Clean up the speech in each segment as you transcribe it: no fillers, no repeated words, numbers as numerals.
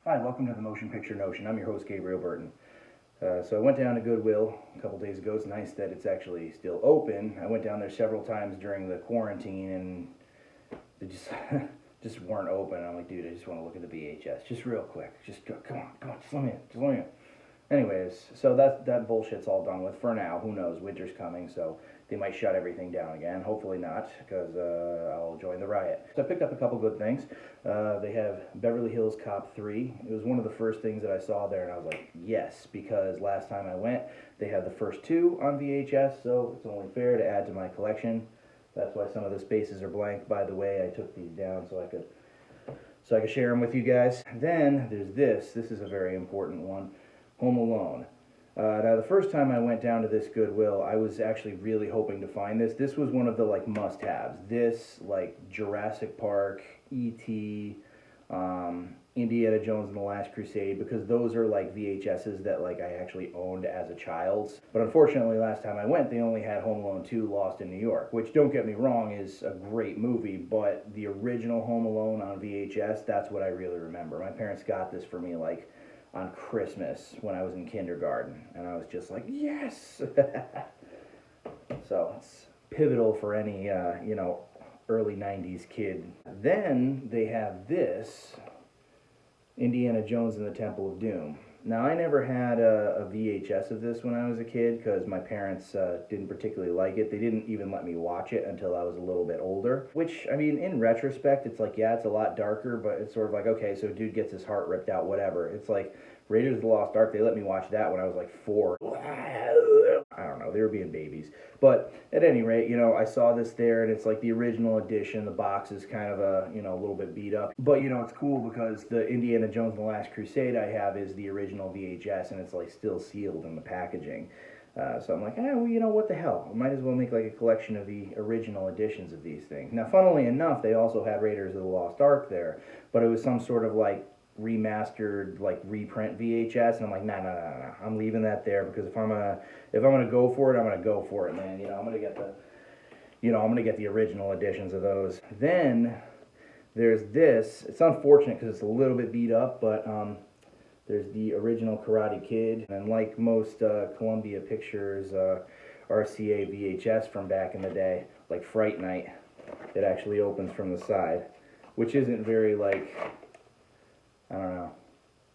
Hi, welcome to the Motion Picture Notion. I'm your host, Gabriel Burton. So I went down to Goodwill a couple days ago. It's nice that it's actually still open. I went down there several times during the quarantine, and they just just weren't open. I'm like, dude, I just want to look at the VHS, just real quick. Just go, come on, just let me in. Anyways, so that bullshit's all done with for now. Who knows? Winter's coming, so they might shut everything down again. Hopefully not, because I'll join the riot. So I picked up a couple good things. They have Beverly Hills Cop 3. It was one of the first things that I saw there, and I was like, yes, because last time I went, they had the first two on VHS, so it's only fair to add to my collection. That's why some of the spaces are blank. By the way, I took these down so I could share them with you guys. Then there's this. This is a very important one. Home Alone. Now, the first time I went down to this Goodwill, I was actually really hoping to find this. This was one of the like must-haves. This, like Jurassic Park, E.T., Indiana Jones and the Last Crusade, because those are like VHSs that like I actually owned as a child. But unfortunately, last time I went, they only had Home Alone 2: Lost in New York, which, don't get me wrong, is a great movie, but the original Home Alone on VHS, that's what I really remember. My parents got this for me like on Christmas when I was in kindergarten, and I was just like, yes! So it's pivotal for any, early 90s kid. Then they have this, Indiana Jones and the Temple of Doom. Now, I never had a VHS of this when I was a kid because my parents didn't particularly like it. They didn't even let me watch it until I was a little bit older. Which, I mean, in retrospect, it's like, yeah, it's a lot darker, but it's sort of like, okay, so dude gets his heart ripped out, whatever. It's like Raiders of the Lost Ark, they let me watch that when I was like 4. I don't know, they were being babies. But at any rate, I saw this there, and it's like the original edition. The box is kind of a little bit beat up. But, it's cool because the Indiana Jones and the Last Crusade I have is the original VHS, and it's like still sealed in the packaging. So I'm like, what the hell? I might as well make like a collection of the original editions of these things. Now, funnily enough, they also had Raiders of the Lost Ark there, but it was some sort of like remastered, like reprint VHS, and I'm like, nah, I'm leaving that there, because if I'm gonna go for it, I'm gonna go for it, man. I'm gonna get the original editions of those. Then there's this. It's unfortunate because it's a little bit beat up, but there's the original Karate Kid, and like most Columbia Pictures RCA VHS from back in the day, like Fright Night, it actually opens from the side, which isn't very, like, I don't know,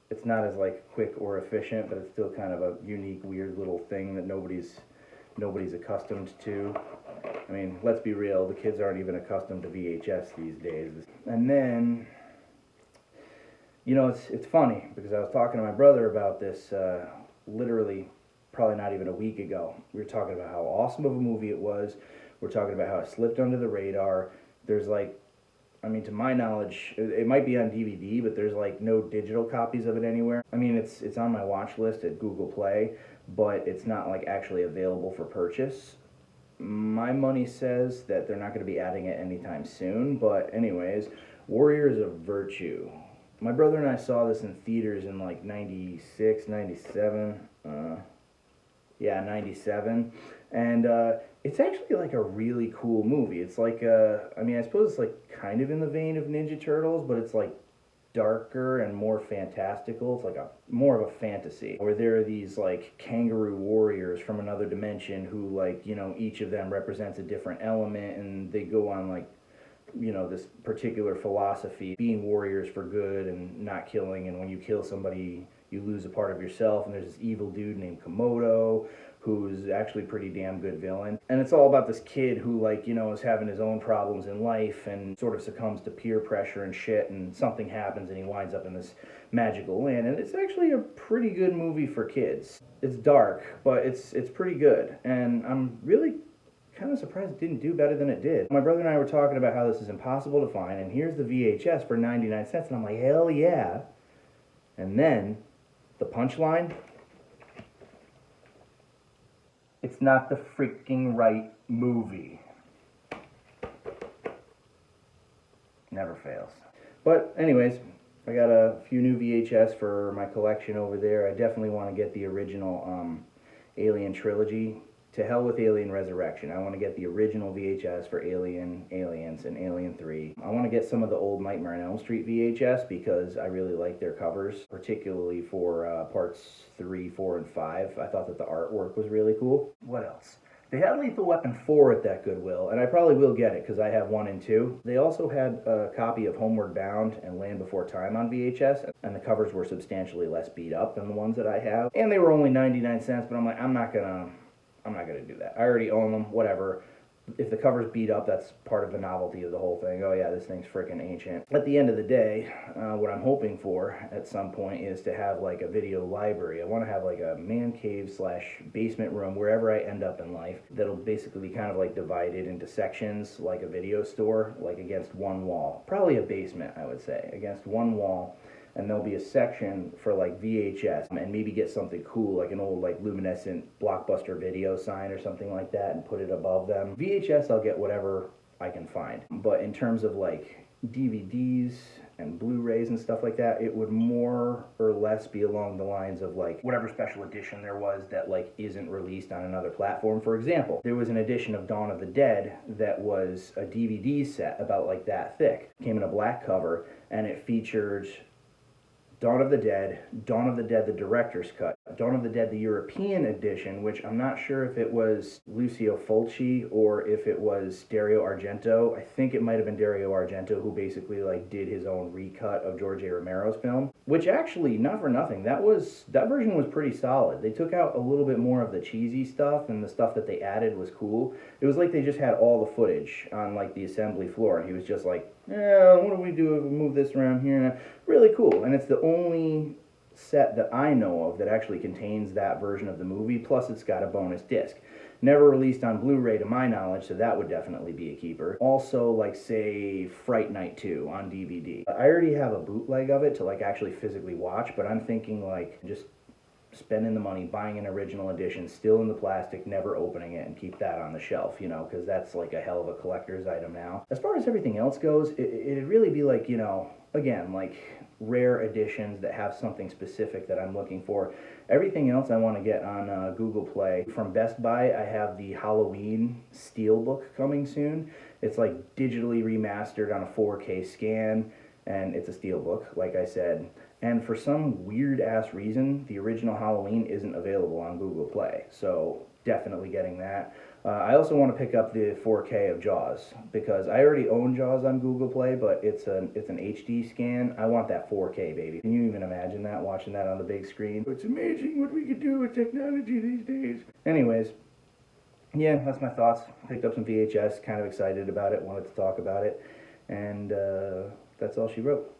it's not as like quick or efficient, but it's still kind of a unique, weird little thing that nobody's accustomed to. I mean, let's be real, the kids aren't even accustomed to VHS these days. And then, it's funny, because I was talking to my brother about this literally probably not even a week ago. We were talking about how awesome of a movie it was. We're talking about how it slipped under the radar. There's like, to my knowledge, it might be on DVD, but there's like no digital copies of it anywhere. I mean, it's on my watch list at Google Play, but it's not like actually available for purchase. My money says that they're not going to be adding it anytime soon, but anyways, Warriors of Virtue. My brother and I saw this in theaters in like 96, 97, 97, and it's actually like a really cool movie. It's like, I suppose it's like kind of in the vein of Ninja Turtles, but it's like darker and more fantastical. It's like more of a fantasy, where there are these like kangaroo warriors from another dimension who, like, each of them represents a different element, and they go on like, this particular philosophy, being warriors for good and not killing, and when you kill somebody, you lose a part of yourself. And there's this evil dude named Komodo, who's actually a pretty damn good villain. And it's all about this kid who, like, is having his own problems in life and sort of succumbs to peer pressure and shit, and something happens and he winds up in this magical land. And it's actually a pretty good movie for kids. It's dark, but it's pretty good. And I'm really kind of surprised it didn't do better than it did. My brother and I were talking about how this is impossible to find, and here's the VHS for 99 cents, and I'm like, hell yeah. And then the punchline, it's not the freaking right movie. Never fails. But anyways, I got a few new VHS for my collection over there. I definitely want to get the original Alien trilogy to hell with Alien Resurrection. I want to get the original VHS for Alien, Aliens, and Alien 3. I want to get some of the old Nightmare on Elm Street VHS because I really like their covers, particularly for parts 3, 4, and 5. I thought that the artwork was really cool. What else? They had Lethal Weapon 4 at that Goodwill, and I probably will get it because I have 1 and 2. They also had a copy of Homeward Bound and Land Before Time on VHS, and the covers were substantially less beat up than the ones that I have. And they were only 99 cents, but I'm like, I'm not gonna do that. I already own them, whatever. If the cover's beat up, that's part of the novelty of the whole thing. Oh yeah, this thing's freaking ancient. At the end of the day, what I'm hoping for at some point is to have like a video library. I want to have like a man cave / basement room wherever I end up in life that'll basically be kind of like divided into sections like a video store, like against one wall. Probably a basement, I would say, against one wall. And there'll be a section for like VHS and maybe get something cool like an old like luminescent Blockbuster video sign or something like that and put it above them. VHS, I'll get whatever I can find. But in terms of like DVDs and Blu-rays and stuff like that, it would more or less be along the lines of like whatever special edition there was that like isn't released on another platform. For example, there was an edition of Dawn of the Dead that was a DVD set about like that thick. Came in a black cover and it featured Dawn of the Dead the director's cut, Dawn of the Dead the European edition, which I'm not sure if it was Lucio Fulci or if it was Dario Argento. I think it might have been Dario Argento who basically like did his own recut of George A. Romero's film, which actually, not for nothing, that version was pretty solid. They took out a little bit more of the cheesy stuff and the stuff that they added was cool. It was like they just had all the footage on like the assembly floor and he was just like, yeah, what do we do if we move this around here? Really cool, and it's the only set that I know of that actually contains that version of the movie, plus it's got a bonus disc. Never released on Blu-ray to my knowledge, so that would definitely be a keeper. Also, like, say, Fright Night 2 on DVD. I already have a bootleg of it to, like, actually physically watch, but I'm thinking, like, just spending the money, buying an original edition, still in the plastic, never opening it, and keep that on the shelf, you know, because that's, like, a hell of a collector's item now. As far as everything else goes, it'd really be, like, you know, again, like, rare editions that have something specific that I'm looking for. Everything else I want to get on Google Play. From Best Buy, I have the Halloween Steelbook coming soon. It's like digitally remastered on a 4K scan, and it's a Steelbook, like I said. And for some weird-ass reason, the original Halloween isn't available on Google Play, so definitely getting that. I also want to pick up the 4K of Jaws, because I already own Jaws on Google Play, but it's an HD scan. I want that 4K, baby. Can you even imagine that, watching that on the big screen? It's amazing what we can do with technology these days. Anyways, yeah, that's my thoughts. Picked up some VHS, kind of excited about it, wanted to talk about it, and that's all she wrote.